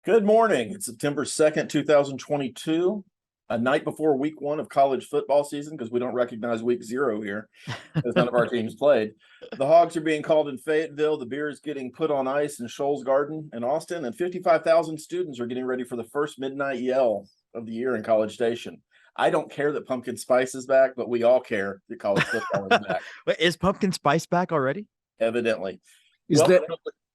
Good morning. It's September 2nd, 2022, a night before week one of college football season because we don't recognize week zero here because none of our teams played. The Hogs are being called in Fayetteville. The beer is getting put on ice in Shoals Garden in Austin, and 55,000 students are getting ready for the first midnight yell of the year in College Station. I don't care that pumpkin spice is back, but we all care that college football is back. Wait, is pumpkin spice back already? Evidently. Is that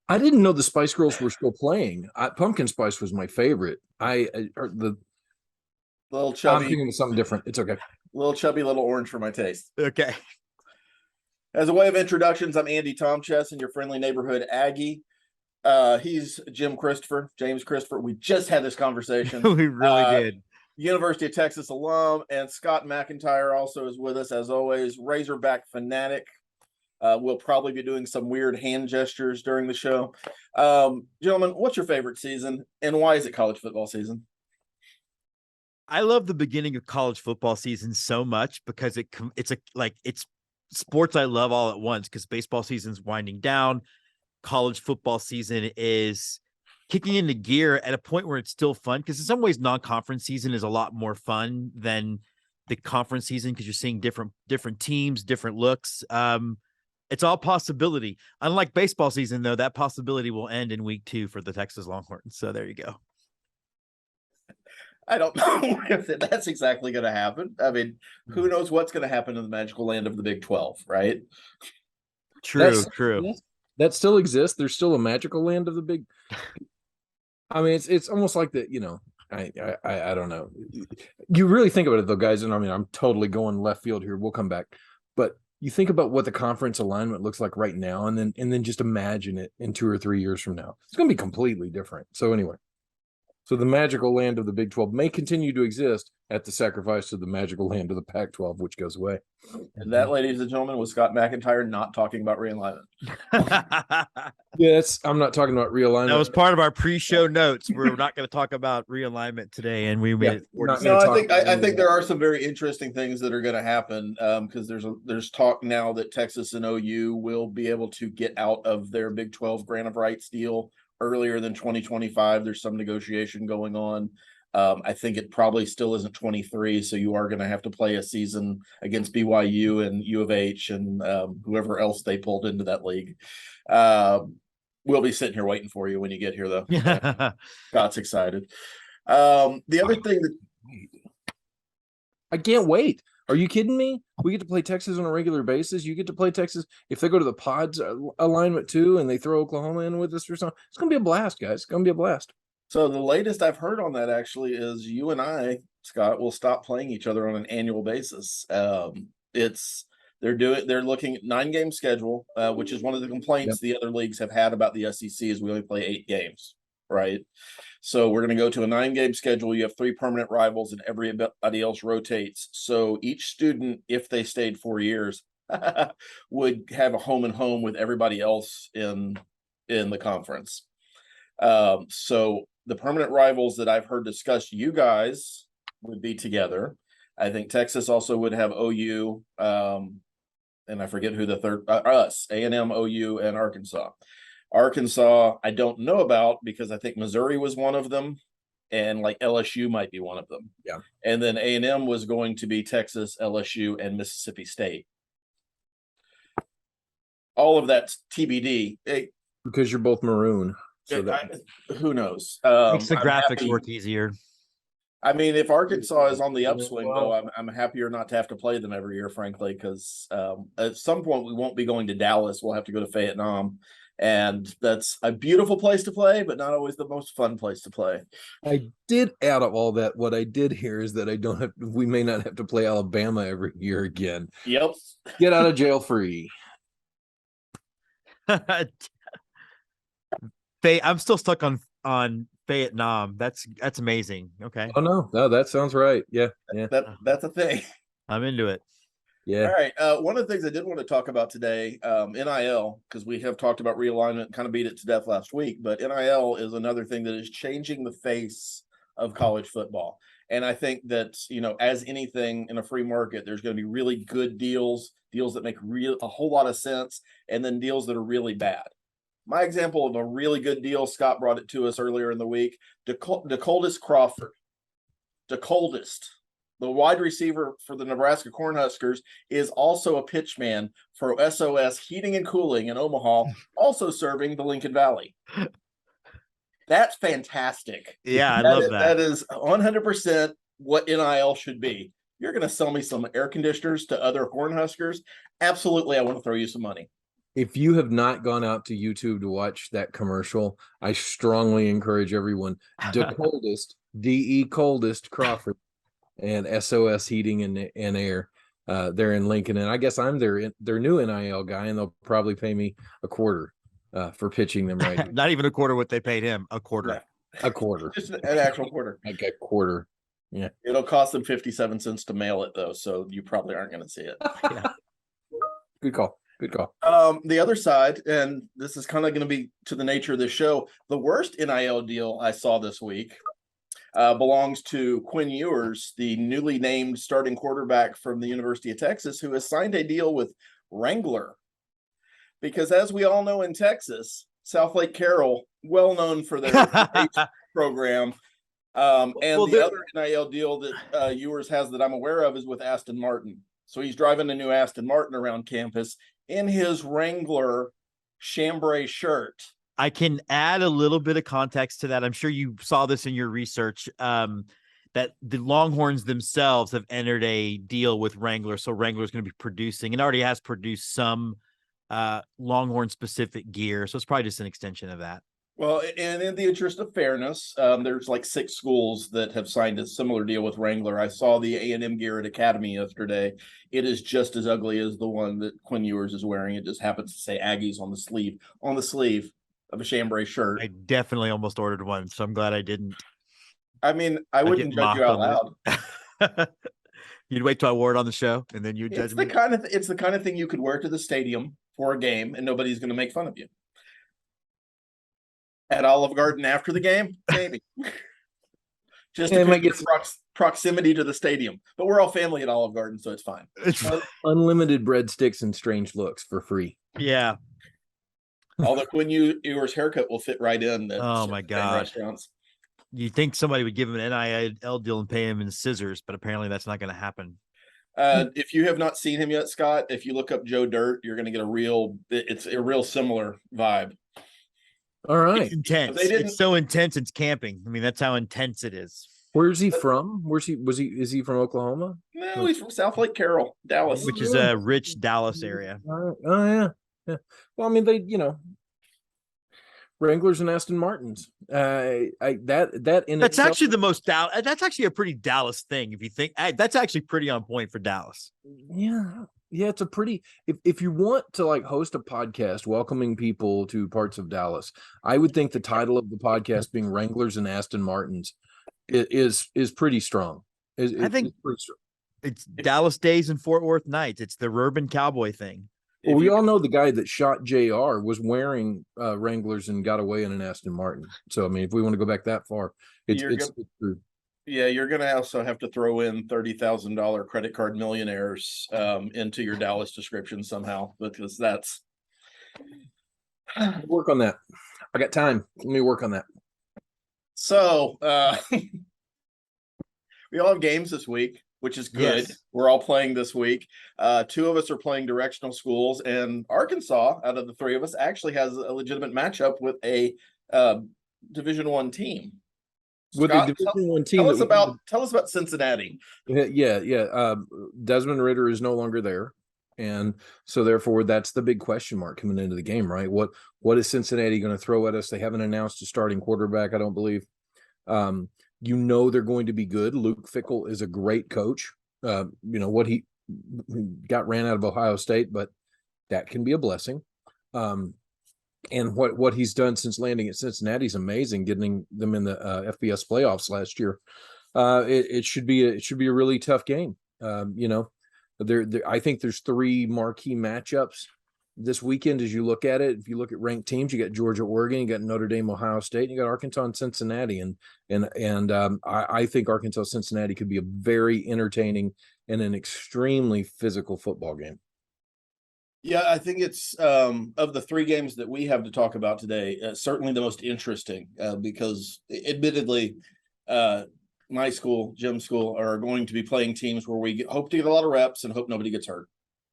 I didn't know the Spice Girls were still playing. Pumpkin Spice was my favorite. The little chubby. I'm thinking of something different. It's okay. Little chubby, little orange for my taste. Okay. As a way of introductions, I'm Andy Tomchess, your friendly neighborhood Aggie. He's James Christopher. We just had this conversation. We really did. University of Texas alum, and Scott McIntyre also is with us as always. Razorback fanatic. We'll probably be doing some weird hand gestures during the show. Gentlemen, what's your favorite season, and why is it college football season? I love the beginning of college football season so much because it's sports I love all at once, because baseball season's winding down. College football season is kicking into gear at a point where it's still fun, because in some ways non-conference season is a lot more fun than the conference season because you're seeing different teams, different looks. It's all possibility. Unlike baseball season, though, that possibility will end in week 2 for the Texas Longhorns. So there you go. I don't know if that's exactly going to happen. I mean, who knows what's going to happen in the magical land of the Big 12, right? True. That still exists. There's still a magical land of the Big. I mean, it's almost like that. I don't know. You really think about it, though, guys. And I mean, I'm totally going left field here. We'll come back, but you think about what the conference alignment looks like right now, and then just imagine it in 2 or 3 years from now. It's going to be completely different. So anyway, so the magical land of the Big 12 may continue to exist at the sacrifice of the magical land of the Pac-12, which goes away. And that, ladies and gentlemen, was Scott McIntyre not talking about realignment. Yes, I'm not talking about realignment. That was part of our pre-show notes. We're not going to talk about realignment today, and we made it. No, I think there are some very interesting things that are going to happen, because there's talk now that Texas and OU will be able to get out of their Big 12 grant of rights deal earlier than 2025. There's some negotiation going on. I think it probably still isn't 23, so you are going to have to play a season against BYU and U of H and whoever else they pulled into that league. We'll be sitting here waiting for you when you get here, though. Scott's excited. The other thing that I can't wait. Are you kidding me? We get to play Texas on a regular basis. You get to play Texas if they go to the pods alignment too, and they throw Oklahoma in with us or something. It's going to be a blast, guys. It's going to be a blast. So the latest I've heard on that actually is you and I, Scott, will stop playing each other on an annual basis. They're looking at 9-game schedule, which is one of the complaints the other leagues have had about the SEC is we only play 8 games, right? So we're going to go to a 9-game schedule. You have 3 permanent rivals, and everybody else rotates. So each student, if they stayed 4 years, would have a home and home with everybody else in the conference. So the permanent rivals that I've heard discussed, you guys would be together. I think Texas also would have OU, and I forget who the third, us, A&M, OU, and Arkansas. Arkansas, I don't know about because I think Missouri was one of them, and like LSU might be one of them. Yeah. And then A&M was going to be Texas, LSU, and Mississippi State. All of that's TBD. Because you're both maroon. So who knows? Makes the graphics work easier. I mean, if Arkansas is on the upswing, though, I'm happier not to have to play them every year, frankly, because at some point we won't be going to Dallas. We'll have to go to Vietnam, and that's a beautiful place to play, but not always the most fun place to play. I did out of all that. What I did hear is that we may not have to play Alabama every year again. Yep. Get out of jail free. I'm still stuck on Vietnam. That's amazing. Okay. Oh no, that sounds right. Yeah. That's a thing. I'm into it. All Yeah. right. One of the things I did want to talk about today, NIL, because we have talked about realignment, kind of beat it to death last week, but NIL is another thing that is changing the face of college football. And I think that, as anything in a free market, there's going to be really good deals that make a whole lot of sense, and then deals that are really bad. My example of a really good deal, Scott brought it to us earlier in the week. DeColdest Crawford, DeColdest, the wide receiver for the Nebraska Cornhuskers, is also a pitchman for SOS Heating and Cooling in Omaha, also serving the Lincoln Valley. That's fantastic. Yeah, I love that. That is 100% what NIL should be. You're going to sell me some air conditioners to other Cornhuskers? Absolutely, I want to throw you some money. If you have not gone out to YouTube to watch that commercial, I strongly encourage everyone. DeColdest, DE Coldest Crawford, and SOS Heating and Air. They're in Lincoln, and I guess I'm their new NIL guy, and they'll probably pay me a quarter for pitching them right. Not even a quarter what they paid him. A quarter. Yeah. A quarter. Just an actual quarter. Like a quarter. Yeah. It'll cost them 57 cents to mail it, though, so you probably aren't going to see it. Yeah. Good call. Good call. The other side, and this is kind of going to be to the nature of this show, the worst NIL deal I saw this week belongs to Quinn Ewers, the newly named starting quarterback from the University of Texas, who has signed a deal with Wrangler. Because as we all know in Texas, South Lake Carroll, well known for their program. The other NIL deal that Ewers has that I'm aware of is with Aston Martin. So he's driving a new Aston Martin around campus in his Wrangler chambray shirt. I can add a little bit of context to that. I'm sure you saw this in your research, that the Longhorns themselves have entered a deal with Wrangler. So Wrangler is going to be producing and already has produced some Longhorn specific gear. So it's probably just an extension of that. Well, and in the interest of fairness, there's like 6 schools that have signed a similar deal with Wrangler. I saw the A&M gear at Academy yesterday. It is just as ugly as the one that Quinn Ewers is wearing. It just happens to say Aggies on the sleeve of a chambray shirt. I definitely almost ordered one, so I'm glad I didn't. I mean, I wouldn't judge you out loud. You'd wait till I wore it on the show, and then you'd judge me. It's the kind of thing you could wear to the stadium for a game, and nobody's going to make fun of you. At Olive Garden after the game, maybe. Just to get proximity to the stadium. But we're all family at Olive Garden, so it's fine. Unlimited breadsticks and strange looks for free. Yeah. Although Quinn Ewers' haircut will fit right in. Oh my God. Restaurants. You think somebody would give him an NIL deal and pay him in scissors, but apparently that's not going to happen. If you have not seen him yet, Scott, if you look up Joe Dirt, you're going to get it's a real similar vibe. All right. It's intense. It's so intense. It's camping. I mean, that's how intense it is. Where's he from? Is he from Oklahoma? No, he's from South Lake Carroll, Dallas. Which is a rich Dallas area. Oh yeah. Well, I mean, they, Wranglers and Aston Martins. That's actually the most Dallas. That's actually a pretty Dallas thing. If you think that's actually pretty on point for Dallas. Yeah, it's a pretty. If you want to like host a podcast welcoming people to parts of Dallas, I would think the title of the podcast being Wranglers and Aston Martins is pretty strong. I think it's pretty strong. It's Dallas Days and Fort Worth Nights. It's the urban cowboy thing. Well, we all know the guy that shot JR was wearing Wranglers and got away in an Aston Martin. So, I mean, if we want to go back that far, it's true. Yeah, you're going to also have to throw in $30,000 credit card millionaires into your Dallas description somehow, because that's work on that. I got time. Let me work on that. So, we all have games this week, which is good. Yes. We're all playing this week. 2 of us are playing directional schools, and Arkansas, out of the 3 of us, actually has a legitimate matchup with a Division I team. With Scott, a Division I team. Tell us about Cincinnati. Yeah. Desmond Ridder is no longer there, and so therefore that's the big question mark coming into the game, right? What is Cincinnati going to throw at us? They haven't announced a starting quarterback, I don't believe. They're going to be good. Luke Fickell is a great coach. What he got ran out of Ohio State, but that can be a blessing. And what he's done since landing at Cincinnati is amazing, getting them in the FBS playoffs last year. It should be a really tough game. I think there's 3 marquee matchups this weekend as you look at it. If you look at ranked teams, you got Georgia, Oregon, you got Notre Dame, Ohio State, and you got Arkansas and Cincinnati. And I think Arkansas Cincinnati could be a very entertaining and an extremely physical football game. Yeah, I think it's of the three games that we have to talk about today, certainly the most interesting because admittedly, uh, my school, gym school, are going to be playing teams where we hope to get a lot of reps and hope nobody gets hurt.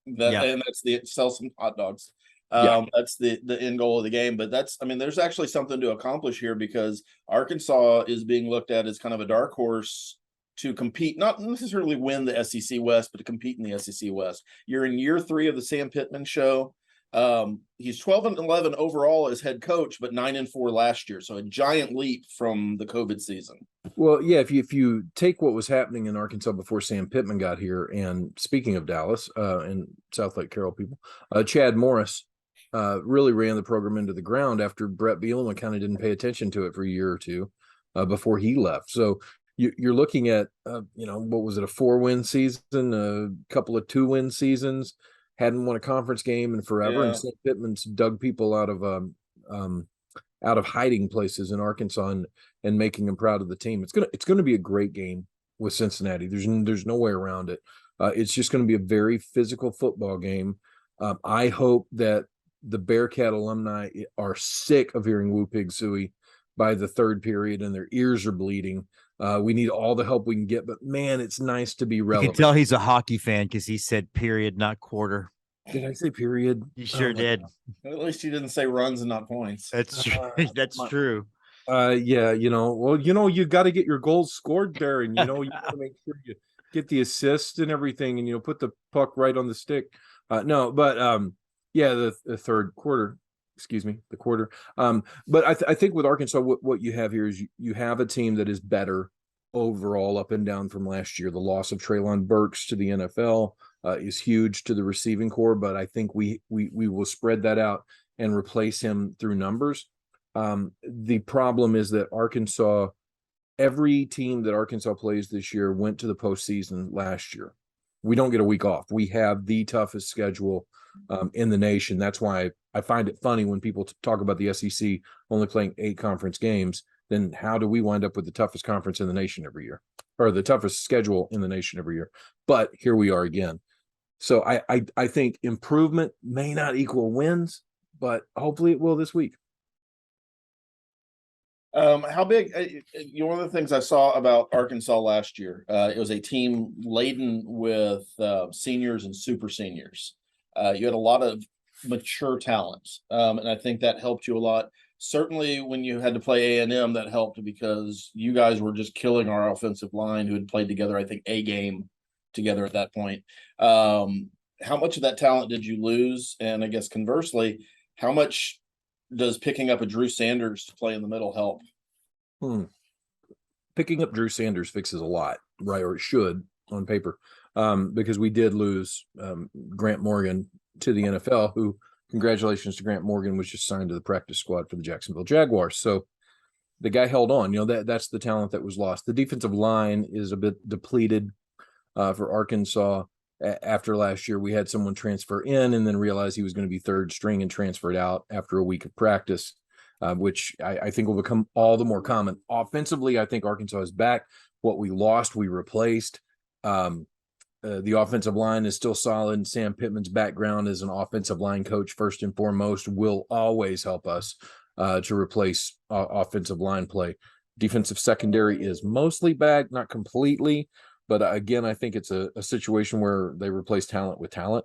Yeah. And that's the sell some hot dogs. Yeah. That's the end goal of the game. But I mean, there's actually something to accomplish here because Arkansas is being looked at as kind of a dark horse to compete, not necessarily win the SEC West, but to compete in the SEC West. You're in year 3 of the Sam Pittman show. He's 12-11 overall as head coach, but 9-4 last year. So a giant leap from the COVID season. Well, yeah, if you take what was happening in Arkansas before Sam Pittman got here, and speaking of Dallas and South Lake Carroll people, Chad Morris really ran the program into the ground after Brett Bielema kind of didn't pay attention to it for a year or two before he left. So you're looking at, what was it, a 4-win season, a couple of 2-win seasons, hadn't won a conference game in forever, Yeah. and St. Pittman's dug people out of hiding places in Arkansas and making them proud of the team. It's gonna be a great game with Cincinnati. There's no way around it. It's just going to be a very physical football game. I hope that the Bearcat alumni are sick of hearing Woo Pig Sooie by the third period and their ears are bleeding. We need all the help we can get, but man, it's nice to be You relevant. can tell he's a hockey fan because he said period, not quarter. Did I say period? You sure did. At least you didn't say runs and not points. That's true. That's true. Yeah, you got to get your goals scored there, and you want to make sure you get the assist and everything, and put the puck right on the stick. No, but yeah, the third quarter, excuse me, the quarter. But I think with Arkansas, what you have here is you have a team that is better overall up and down from last year. The loss of Treylon Burks to the NFL is huge to the receiving core, but I think we will spread that out and replace him through numbers. The problem is that every team that Arkansas plays this year went to the postseason last year. We don't get a week off. We have the toughest schedule in the nation. That's why I find it funny when people talk about the SEC only playing 8 conference games. Then how do we wind up with the toughest conference in the nation every year, or the toughest schedule in the nation every year? But here we are again. So I think improvement may not equal wins, but hopefully it will this week. How big? One of the things I saw about Arkansas last year, it was a team laden with seniors and super seniors. You had a lot of mature talent, and I think that helped you a lot. Certainly, when you had to play A&M, that helped because you guys were just killing our offensive line, who had played together, I think, a game together at that point. How much of that talent did you lose? And I guess conversely, how much does picking up a Drew Sanders to play in the middle help? Picking up Drew Sanders fixes a lot, right? Or it should on paper, because we did lose Grant Morgan to the NFL, who, congratulations to Grant Morgan, was just signed to the practice squad for the Jacksonville Jaguars. So the guy held on. That's the talent that was lost. The defensive line is a bit depleted for Arkansas. After last year, we had someone transfer in and then realize he was going to be third string and transferred out after a week of practice, which I think will become all the more common. Offensively, I think Arkansas is back. What we lost, we replaced. The offensive line is still solid. Sam Pittman's background as an offensive line coach, first and foremost, will always help us to replace offensive line play. Defensive secondary is mostly back, not completely. But again, I think it's a situation where they replace talent with talent.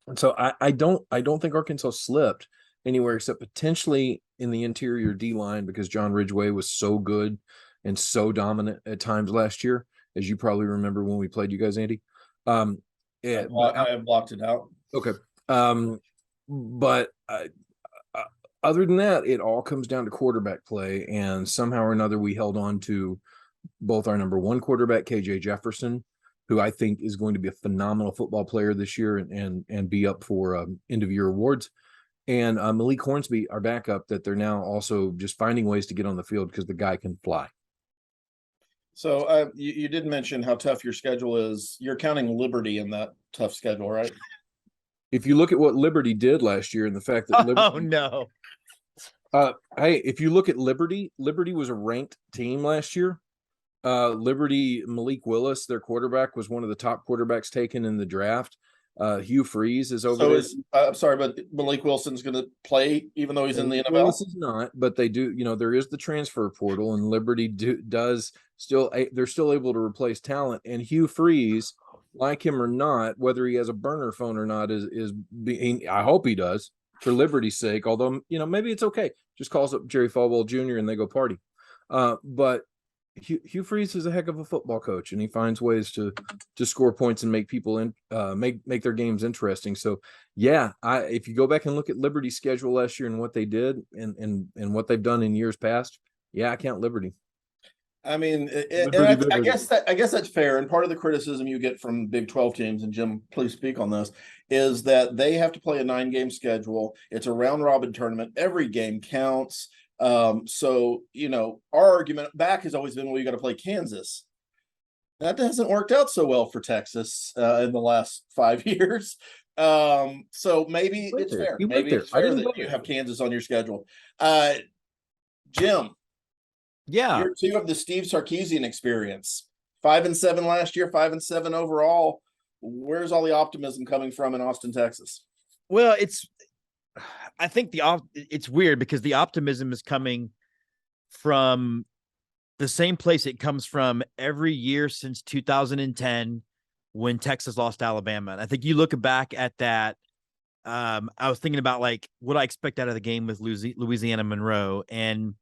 And so I don't think Arkansas slipped anywhere except potentially in the interior D line, because John Ridgway was so good and so dominant at times last year, as you probably remember when we played you guys, Andy. I have blocked it out. Okay. But other than that, it all comes down to quarterback play, and somehow or another we held on to both our number 1 quarterback, KJ Jefferson, who I think is going to be a phenomenal football player this year and be up for end of year awards, and Malik Hornsby, our backup, that they're now also just finding ways to get on the field because the guy can fly. So you did mention how tough your schedule is. You're counting Liberty in that tough schedule, right? If you look at what Liberty did last year and the fact that Oh no. Hey, if you look at Liberty was a ranked team last year. Liberty, Malik Willis, their quarterback, was one of the top quarterbacks taken in the draft. Hugh Freeze is over So there. is I'm sorry, but Malik Wilson's going to play even though he's in the NFL. Willis is not, but they do. There is the transfer portal, and Liberty does still. They're still able to replace talent. And Hugh Freeze, like him or not, whether he has a burner phone or not, is being. I hope he does for Liberty's sake. Although maybe it's okay. Just calls up Jerry Falwell Jr. and they go party. But Hugh Freeze is a heck of a football coach, and he finds ways to score points and make people make their games interesting. So yeah, if you go back and look at Liberty's schedule last year and what they did and what they've done in years past, yeah, I count Liberty. I mean, I guess that's fair. And part of the criticism you get from Big 12 teams, and Jim, please speak on this, is that they have to play a 9-game schedule. It's a round robin tournament. Every game counts. So our argument back has always been, well, you got to play Kansas. That hasn't worked out so well for Texas in the last 5 years. So maybe it's fair. Maybe it's fair that you have Kansas on your schedule. Jim, yeah, year 2 of the Steve Sarkisian experience. 5-7 last year, 5-7 overall. Where's all the optimism coming from in Austin, Texas? Well, I think it's weird because the optimism is coming from the same place it comes from every year since 2010 when Texas lost to Alabama. And I think you look back at that. I was thinking about what I expect out of the game with Louisiana Monroe, and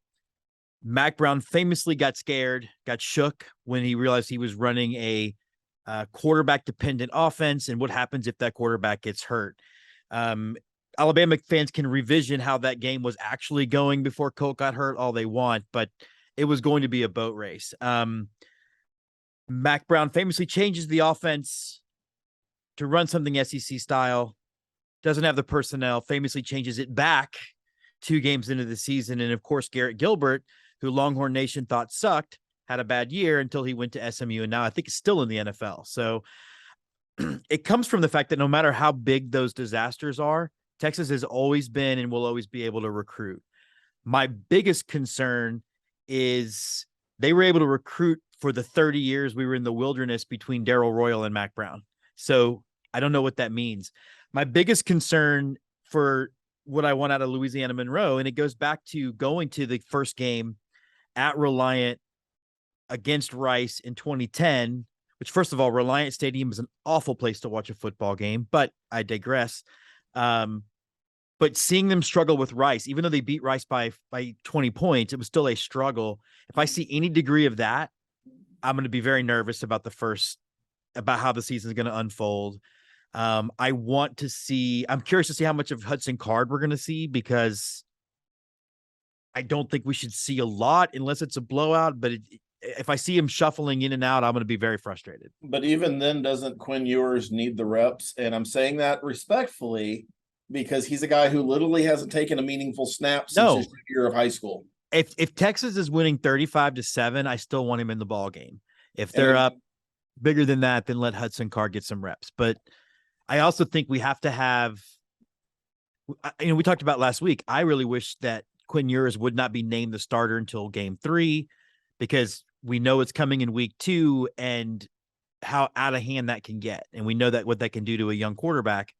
Mac Brown famously got scared, got shook when he realized he was running a quarterback dependent offense. And what happens if that quarterback gets hurt? Alabama fans can revision how that game was actually going before Colt got hurt all they want, but it was going to be a boat race. Mac Brown famously changes the offense to run something SEC style, doesn't have the personnel, famously changes it back 2 games into the season. And of course, Garrett Gilbert, who Longhorn Nation thought sucked, had a bad year until he went to SMU. And now I think he's still in the NFL. So it comes from the fact that no matter how big those disasters are, Texas has always been and will always be able to recruit. My biggest concern is they were able to recruit for the 30 years we were in the wilderness between Darrell Royal and Mac Brown. So I don't know what that means. My biggest concern for what I want out of Louisiana Monroe, and it goes back to going to the first game at Reliant against Rice in 2010, which, first of all, Reliant Stadium is an awful place to watch a football game, but I digress. But seeing them struggle with Rice, even though they beat Rice by 20 points, it was still a struggle. If I see any degree of that, I'm going to be very nervous about about how the season is going to unfold. I'm curious to see how much of Hudson Card we're going to see, because I don't think we should see a lot unless it's a blowout. But if I see him shuffling in and out, I'm going to be very frustrated. But even then, doesn't Quinn Ewers need the reps? And I'm saying that respectfully, because he's a guy who literally hasn't taken a meaningful snap since his year of high school. If Texas is winning 35-7, I still want him in the ball game. If they're up bigger than that, then let Hudson Card get some reps. But I also think we have to have, we talked about last week, I really wish that Quinn Ewers would not be named the starter until game 3, because we know it's coming in week 2 and how out of hand that can get. And we know that what that can do to a young quarterback.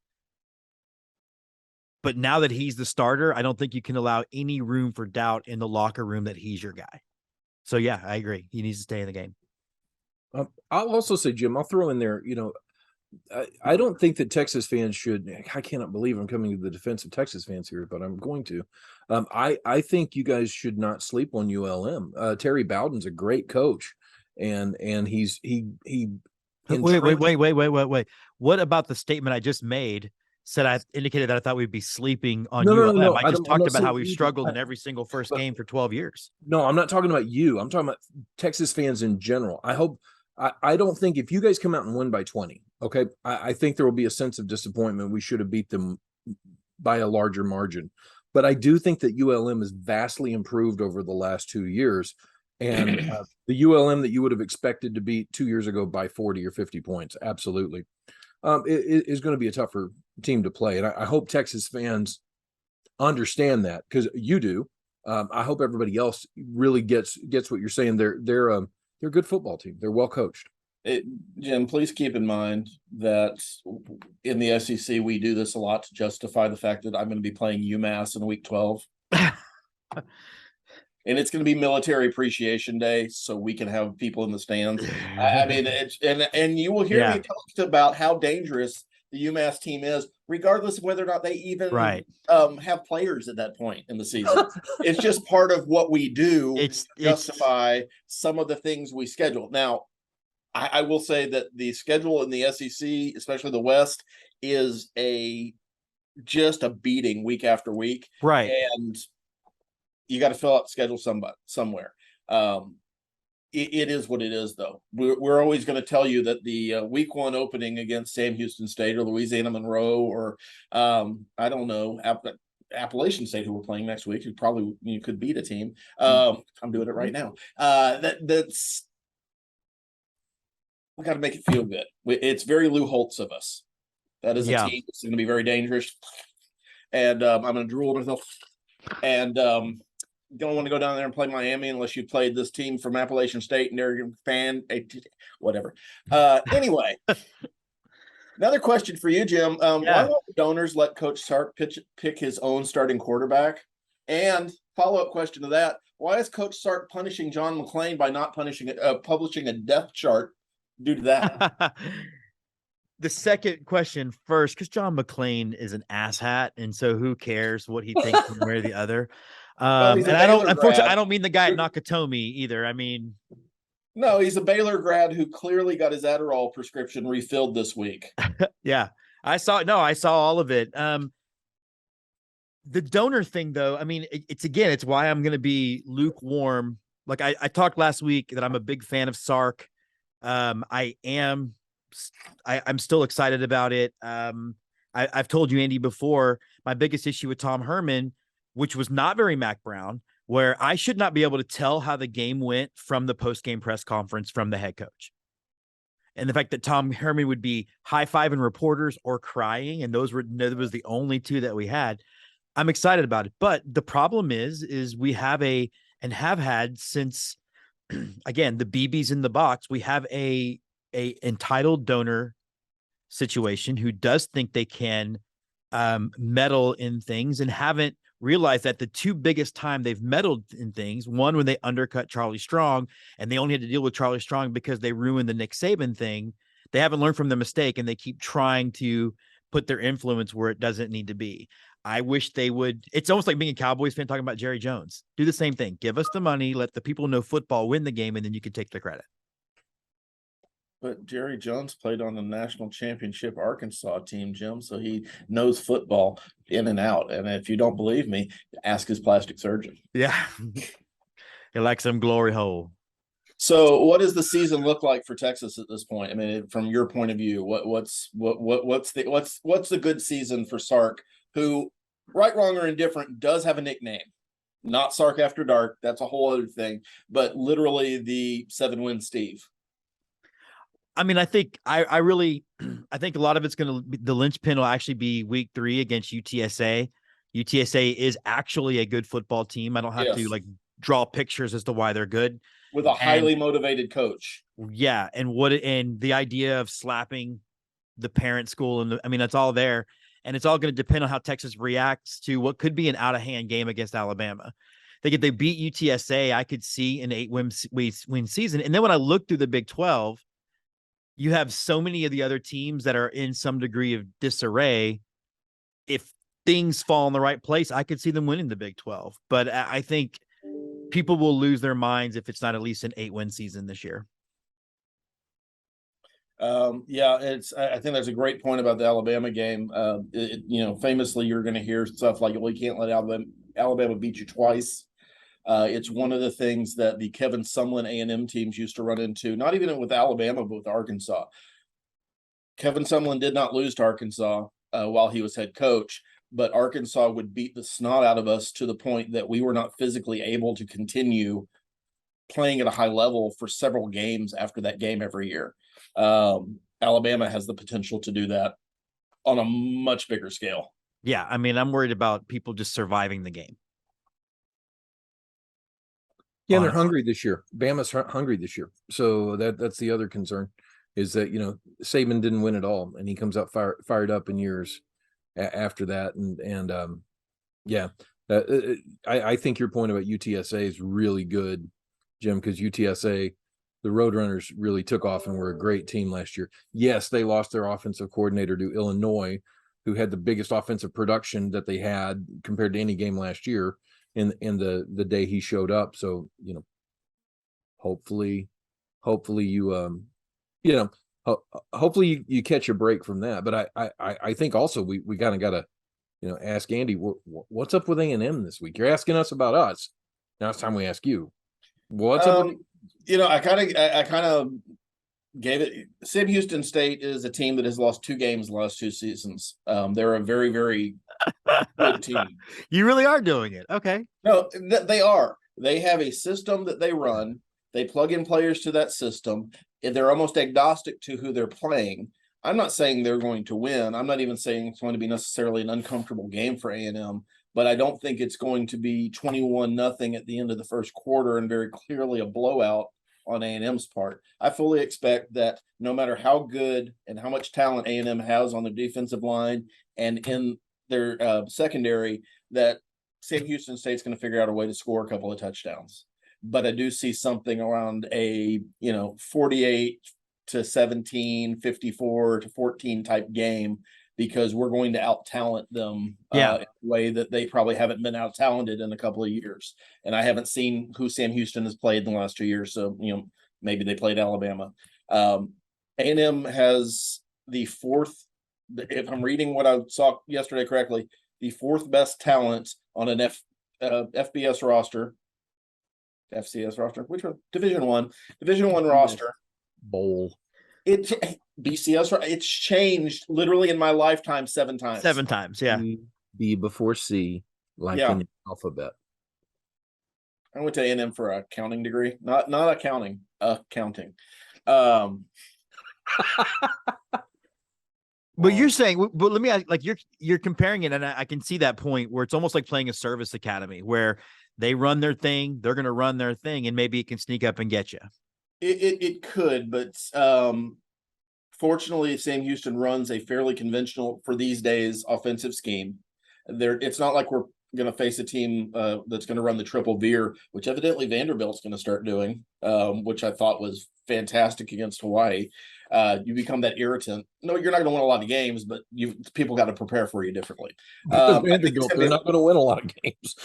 But now that he's the starter, I don't think you can allow any room for doubt in the locker room that he's your guy. So, yeah, I agree. He needs to stay in the game. I'll also say, Jim, I'll throw in there, I don't think that Texas fans should. I cannot believe I'm coming to the defense of Texas fans here, but I'm going to. I think you guys should not sleep on ULM. Terry Bowden's a great coach, and he's Wait. What about the statement I just made? Said I indicated that I thought we'd be sleeping on ULM. No. I just talked about how we've struggled in every single first game for 12 years. No, I'm not talking about you. I'm talking about Texas fans in general. I don't think if you guys come out and win by 20, okay, I think there will be a sense of disappointment. We should have beat them by a larger margin. But I do think that ULM has vastly improved over the last 2 years. And the ULM that you would have expected to beat 2 years ago by 40 or 50 points, absolutely, it is going to be a tougher team to play. And I hope Texas fans understand that, because you do. I hope everybody else really gets what you're saying. They're a good football team. They're well coached. Jim, please keep in mind that in the SEC, we do this a lot to justify the fact that I'm going to be playing UMass in week 12. And it's going to be Military Appreciation Day, so we can have people in the stands. I mean, and you will hear me talk about how dangerous the UMass team is, regardless of whether or not they even have players at that point in the season. It's just part of what we do to justify some of the things we schedule. Now, I will say that the schedule in the SEC, especially the West, is just a beating week after week. Right. And you got to fill out the schedule somewhere. It is what it is, though. We're always going to tell you that the week 1 opening against Sam Houston State or Louisiana Monroe or I don't know, Appalachian State, who we're playing next week, who probably could beat a team. I'm doing it right now. That's we got to make it feel good. It's very Lou Holtz of us. That is a team that's going to be very dangerous. And I'm going to drool myself. And don't want to go down there and play Miami unless you played this team from Appalachian State and they're a fan, whatever. Anyway, another question for you, Jim. Why won't the donors let Coach Sark pick his own starting quarterback? And follow-up question to that, why is Coach Sark punishing John McClain by not publishing a depth chart due to that? The second question first, because John McClain is an asshat, and so who cares what he thinks one way or the other. And unfortunately, I don't mean the guy at Nakatomi either. I mean, no, he's a Baylor grad who clearly got his Adderall prescription refilled this week. Yeah, I saw all of it. The donor thing, though, I mean, it's why I'm going to be lukewarm. Like I talked last week that I'm a big fan of Sark. I'm still excited about it. I've told you, Andy, before, my biggest issue with Tom Herman, which was not very Mac Brown, where I should not be able to tell how the game went from the post-game press conference from the head coach. And the fact that Tom Herman would be high-fiving reporters or crying, and those was the only two that we had. I'm excited about it. But the problem is we have and have had since, again, the BB's in the box, we have a entitled donor situation who does think they can meddle in things and haven't realized that the two biggest time they've meddled in things, one when they undercut Charlie Strong and they only had to deal with Charlie Strong because they ruined the Nick Saban thing. They haven't learned from their mistake and they keep trying to put their influence where it doesn't need to be. I wish they would. It's almost like being a Cowboys fan talking about Jerry Jones. Do the same thing. Give us the money, let the people know football, win the game, and then you can take the credit. But Jerry Jones played on the national championship Arkansas team, Jim, so he knows football in and out. And if you don't believe me, ask his plastic surgeon. Yeah. He likes some glory hole. So what does the season look like for Texas at this point? I mean, from your point of view, what's the good season for Sark, who, right, wrong, or indifferent, does have a nickname? Not Sark After Dark. That's a whole other thing, but literally the 7-win Steve. I mean, I think I really think a lot of it's going to be the linchpin will actually be week 3 against UTSA. UTSA is actually a good football team. I don't have to draw pictures as to why they're good, with a highly motivated coach. Yeah. And the idea of slapping the parent school and that's all there. And it's all going to depend on how Texas reacts to what could be an out of hand game against Alabama. I think if they beat UTSA, I could see an 8-win season. And then when I look through the Big 12, you have so many of the other teams that are in some degree of disarray. If things fall in the right place, I could see them winning the Big 12. But I think people will lose their minds if it's not at least an 8-win season this year. I think that's a great point about the Alabama game. Famously, you're going to hear stuff like, well, you can't let Alabama beat you twice. It's one of the things that the Kevin Sumlin A&M teams used to run into, not even with Alabama, but with Arkansas. Kevin Sumlin did not lose to Arkansas while he was head coach, but Arkansas would beat the snot out of us to the point that we were not physically able to continue playing at a high level for several games after that game every year. Alabama has the potential to do that on a much bigger scale. Yeah, I'm worried about people just surviving the game. Yeah, and they're hungry this year. Bama's hungry this year. So that's the other concern. is that, Saban didn't win it all, and he comes out fired up in years after that. And yeah, I think your point about UTSA is really good, Jim, because UTSA, the Roadrunners really took off and were a great team last year. Yes, they lost their offensive coordinator to Illinois, who had the biggest offensive production that they had compared to any game last year in the day he showed up. So, hopefully you hopefully you catch a break from that. But I think also we kind of got to ask Andy, what's up with A&M this week? You're asking us about us. Now it's time we ask you. What's up with I kind of gave it. Sam Houston State is a team that has lost 2 games the last 2 seasons. They're a very, very good team. You really are doing it. Okay. No, they are. They have a system that they run. They plug in players to that system. And they're almost agnostic to who they're playing. I'm not saying they're going to win. I'm not even saying it's going to be necessarily an uncomfortable game for A&M, but I don't think it's going to be 21-0 at the end of the first quarter and very clearly a blowout on A&M's part. I fully expect that no matter how good and how much talent A&M has on their defensive line and in their secondary, that Sam Houston State's going to figure out a way to score a couple of touchdowns. But I do see something around a 48-17, 54-14 type game, because we're going to out talent them in a way that they probably haven't been out talented in a couple of years. And I haven't seen who Sam Houston has played in the last 2 years. So, maybe they played Alabama. A&M has the 4th, if I'm reading what I saw yesterday correctly, the 4th best talent on an FBS roster. FCS roster, which one? Division One roster. Bowl. BCS. It's changed literally in my lifetime 7 times. 7 times, yeah. B before C, like in the alphabet. I went to A&M for a accounting degree, not accounting, accounting. But you're saying, but let me ask, like you're comparing it, and I can see that point where it's almost like playing a service academy where they run their thing, they're going to run their thing, and maybe it can sneak up and get you. It could, but fortunately, Sam Houston runs a fairly conventional, for these days, offensive scheme. It's not like we're going to face a team that's going to run the triple veer, which evidently Vanderbilt's going to start doing, which I thought was fantastic against Hawaii. You become that irritant. No, you're not going to win a lot of games, but people got to prepare for you differently. Vanderbilt, they're not going to win a lot of games.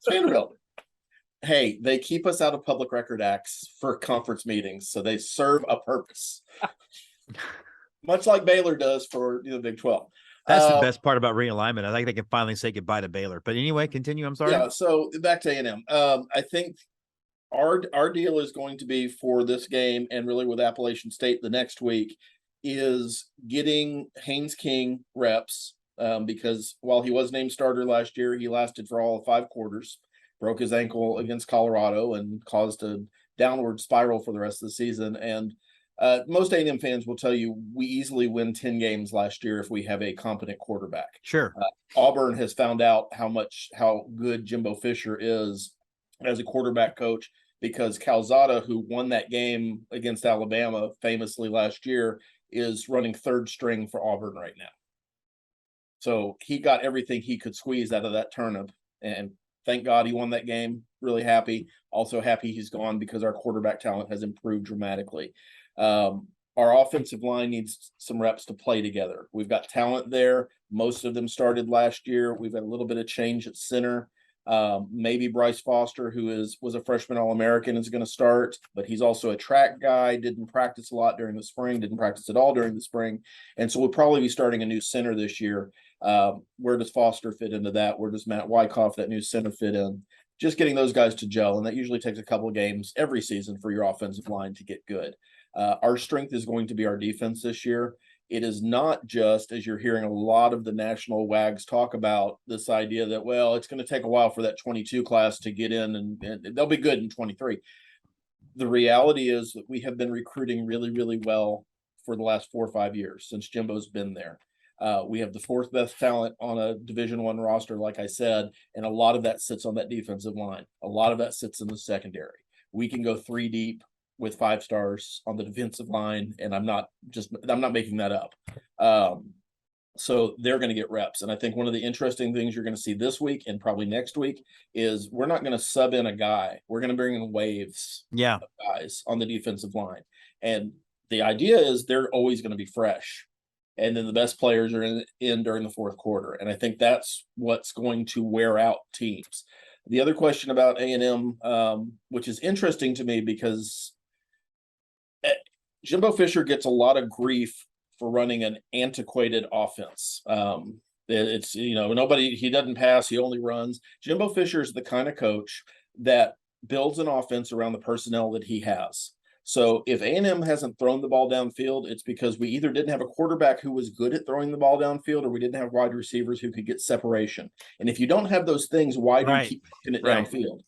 Vanderbilt. Hey, they keep us out of public record acts for conference meetings, so they serve a purpose. Much like Baylor does for the Big 12. That's the best part about realignment. I think they can finally say goodbye to Baylor. But anyway, continue. I'm sorry. Yeah, so back to A&M. I think our deal is going to be for this game, and really with Appalachian State the next week, is getting Haynes King reps, because while he was named starter last year, he lasted for all of 5 quarters, broke his ankle against Colorado and caused a downward spiral for the rest of the season. And most A&M fans will tell you we easily win 10 games last year if we have a competent quarterback. Sure. Auburn has found out how good Jimbo Fisher is as a quarterback coach, because Calzada, who won that game against Alabama famously last year, is running 3rd string for Auburn right now. So he got everything he could squeeze out of that turnip, and thank God he won that game. Really happy. Also happy he's gone, because our quarterback talent has improved dramatically. Our offensive line needs some reps to play together. We've got talent there. Most of them started last year. We've had a little bit of change at center. Maybe Bryce Foster, who was a freshman All-American, is going to start, but he's also a track guy, didn't practice a lot during the spring, didn't practice at all during the spring. And so we'll probably be starting a new center this year. Where does Foster fit into that? Where does Matt Wyckoff, that new center, fit in? Just getting those guys to gel, and that usually takes a couple of games every season for your offensive line to get good. Our strength is going to be our defense this year. It is not just, as you're hearing a lot of the national wags talk about, this idea that, well, it's going to take a while for that 22 class to get in, and they'll be good in 23. The reality is that we have been recruiting really, really well for the last 4 or 5 years since Jimbo's been there. We have the 4th best talent on a Division I roster, like I said, and a lot of that sits on that defensive line. A lot of that sits in the secondary. We can go 3 deep with 5 stars on the defensive line, and I'm not making that up. So they're going to get reps. And I think one of the interesting things you're going to see this week and probably next week is we're not going to sub in a guy. We're going to bring in waves of guys on the defensive line. And the idea is they're always going to be fresh. And then the best players are in during the fourth quarter. And I think that's what's going to wear out teams. The other question about A&M, which is interesting to me because Jimbo Fisher gets a lot of grief for running an antiquated offense. It's, he doesn't pass, he only runs. Jimbo Fisher is the kind of coach that builds an offense around the personnel that he has. So if A&M hasn't thrown the ball downfield, it's because we either didn't have a quarterback who was good at throwing the ball downfield, or we didn't have wide receivers who could get separation. And if you don't have those things, why do you keep pushing it downfield?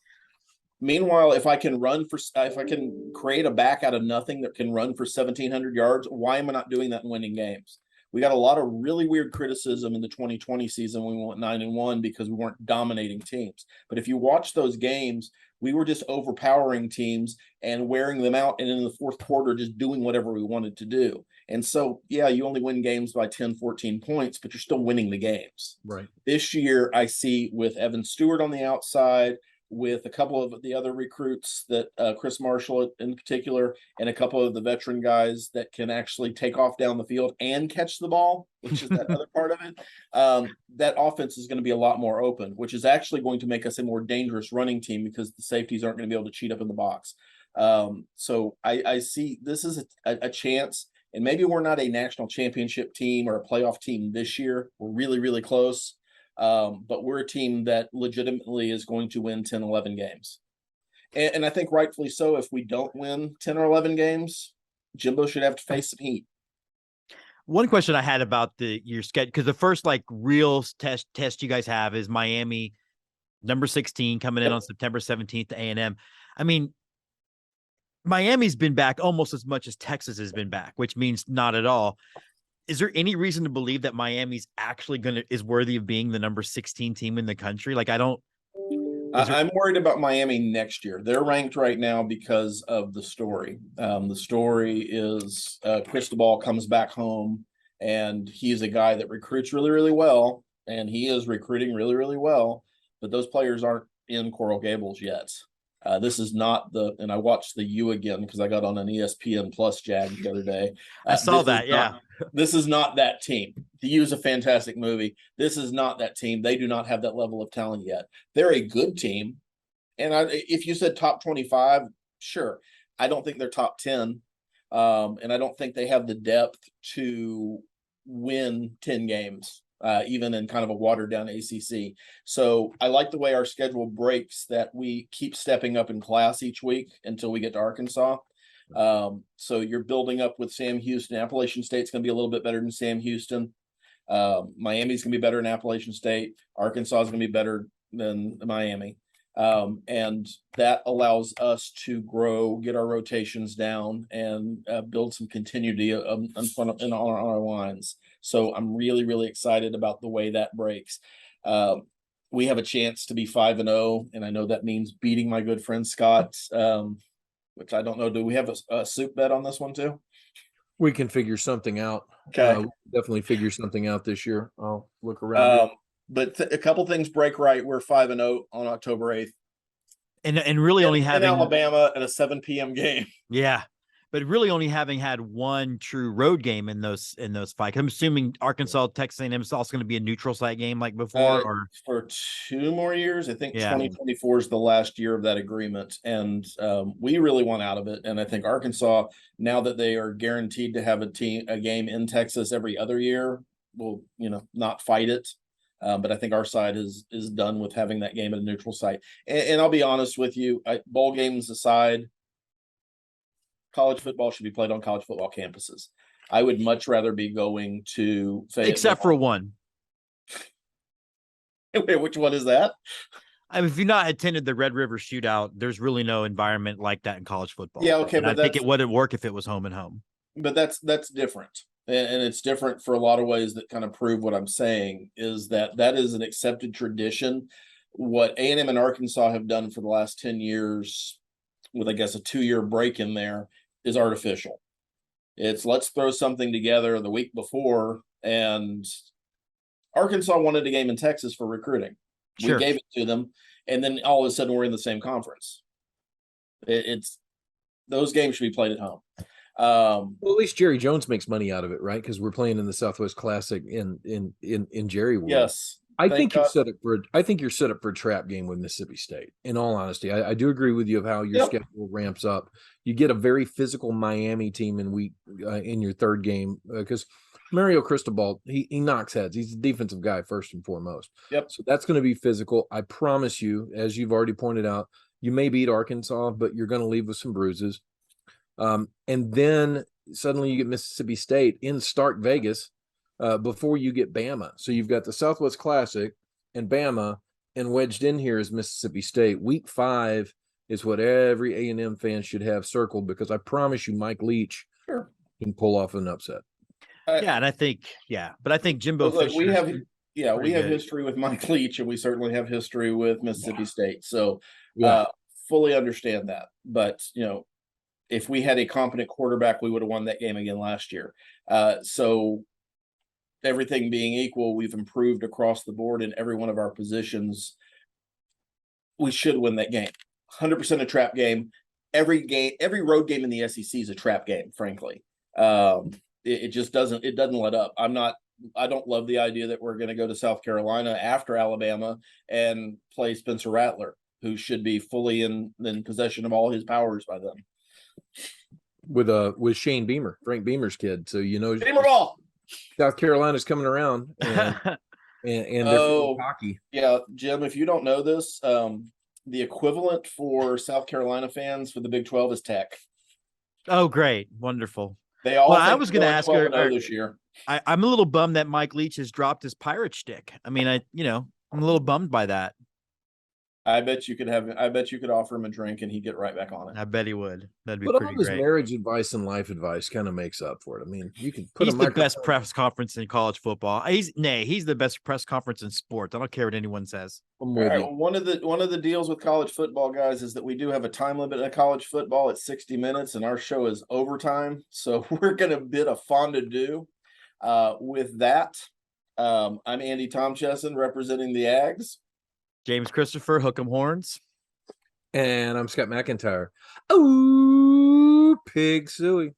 Meanwhile, if I can create a back out of nothing that can run for 1,700 yards, why am I not doing that and winning games? We got a lot of really weird criticism in the 2020 season when we went 9-1 because we weren't dominating teams. But if you watch those games, we were just overpowering teams and wearing them out, and in the fourth quarter, just doing whatever we wanted to do. And so, yeah, you only win games by 10, 14 points, but you're still winning the games. Right. This year, I see with Evan Stewart on the outside, with a couple of the other recruits that Chris Marshall in particular, and a couple of the veteran guys that can actually take off down the field and catch the ball, which is that other part of it. That offense is going to be a lot more open, which is actually going to make us a more dangerous running team because the safeties aren't going to be able to cheat up in the box. So I see this is a chance, and maybe we're not a national championship team or a playoff team this year. We're really, really close. But we're a team that legitimately is going to win 10, 11 games. And I think rightfully so. If we don't win 10 or 11 games, Jimbo should have to face some heat. One question I had about your schedule, because the first real test you guys have is Miami, number 16, coming in on September 17th to A&M. I mean, Miami's been back almost as much as Texas has been back, which means not at all. Is there any reason to believe that Miami's actually is worthy of being the number 16 team in the country? I'm worried about Miami next year. They're ranked right now because of the story. The story is Cristobal comes back home, and he's a guy that recruits really, really well, and he is recruiting really, really well, but those players aren't in Coral Gables yet. This is not and I watched the U again because I got on an ESPN Plus Jag the other day. I saw that. Yeah. This is not that team. The U is a fantastic movie. This is not that team. They do not have that level of talent yet. They're a good team. And if you said top 25, sure. I don't think they're top 10. And I don't think they have the depth to win 10 games. Even in kind of a watered down ACC. So I like the way our schedule breaks, that we keep stepping up in class each week until we get to Arkansas. So you're building up with Sam Houston. Appalachian State's going to be a little bit better than Sam Houston. Miami's going to be better than Appalachian State. Arkansas is going to be better than Miami. And that allows us to grow, get our rotations down, and build some continuity in our lines. So I'm really, really excited about the way that breaks. We have a chance to be 5-0, and I know that means beating my good friend Scott, which I don't know. Do we have a soup bet on this one too? We can figure something out. Okay. Definitely figure something out this year. I'll look around. But a couple things break right. We're 5-0 on October 8th. And really only having Alabama at a 7 p.m. game. Yeah. But really only having had one true road game in those fights. I'm assuming Arkansas, Texas A&M is also going to be a neutral site game like before, or for 2 more years. I think 2024 is the last year of that agreement, and we really want out of it. And I think Arkansas, now that they are guaranteed to have a game in Texas every other year, will not fight it. But I think our side is done with having that game at a neutral site. And I'll be honest with you, bowl games aside, college football should be played on college football campuses. I would much rather be going to Fayetteville. Except for one. Wait, which one is that? I mean, if you've not attended the Red River Shootout, there's really no environment like that in college football. Yeah, okay, and I think it wouldn't work if it was home and home. But that's different. And it's different for a lot of ways that kind of prove what I'm saying, is that is an accepted tradition. What A&M and Arkansas have done for the last 10 years, with I guess a 2-year break in there, is artificial. It's let's throw something together the week before, and Arkansas wanted a game in Texas for recruiting. Sure. We gave it to them, and then all of a sudden we're in the same conference. It's those games should be played at home. Well, at least Jerry Jones makes money out of it, right? Because we're playing in the Southwest Classic in Jerry World. Yes, I think you're set up for. I think you're set up for a trap game with Mississippi State. In all honesty, I do agree with you of how your schedule ramps up. You get a very physical Miami team in your third game because Mario Cristobal he knocks heads. He's a defensive guy first and foremost. Yep. So that's going to be physical. I promise you, as you've already pointed out, you may beat Arkansas, but you're going to leave with some bruises. And then suddenly you get Mississippi State in Stark Vegas. Before you get Bama. So you've got the Southwest Classic and Bama, and wedged in here is Mississippi State. Week 5 is what every A&M fan should have circled, because I promise you Mike Leach can pull off an upset. And I think, but I think Jimbo Fisher. We have history with Mike Leach, and we certainly have history with Mississippi State. So fully understand that. But, if we had a competent quarterback, we would have won that game again last year. So everything being equal, we've improved across the board in every one of our positions. We should win that game. 100% a trap game. Every road game in the SEC is a trap game, frankly. It just doesn't let up. I don't love the idea that we're going to go to South Carolina after Alabama and play Spencer Rattler, who should be fully in possession of all his powers by then. With Shane Beamer, Frank Beamer's kid. So Beamer ball. South Carolina's coming around, and they're hockey. Yeah, Jim, if you don't know this, the equivalent for South Carolina fans for the Big 12 is Tech. Oh, great. Wonderful. They all I was going to ask her this year. I'm a little bummed that Mike Leach has dropped his pirate shtick. I mean, I'm a little bummed by that. I bet you could offer him a drink and he'd get right back on it. I bet he would. That'd be pretty great. But all his marriage advice and life advice kind of makes up for it. I mean, you can put he's the best press conference in college football. He's the best press conference in sports. I don't care what anyone says. One of the deals with college football, guys, is that we do have a time limit in college football at 60 minutes, and our show is overtime. So we're going to bid a fond adieu. With that, I'm Andy Tomchesson representing the Aggies. James Christopher, hook 'em horns. And I'm Scott McIntyre. Oh, Pig Sooie.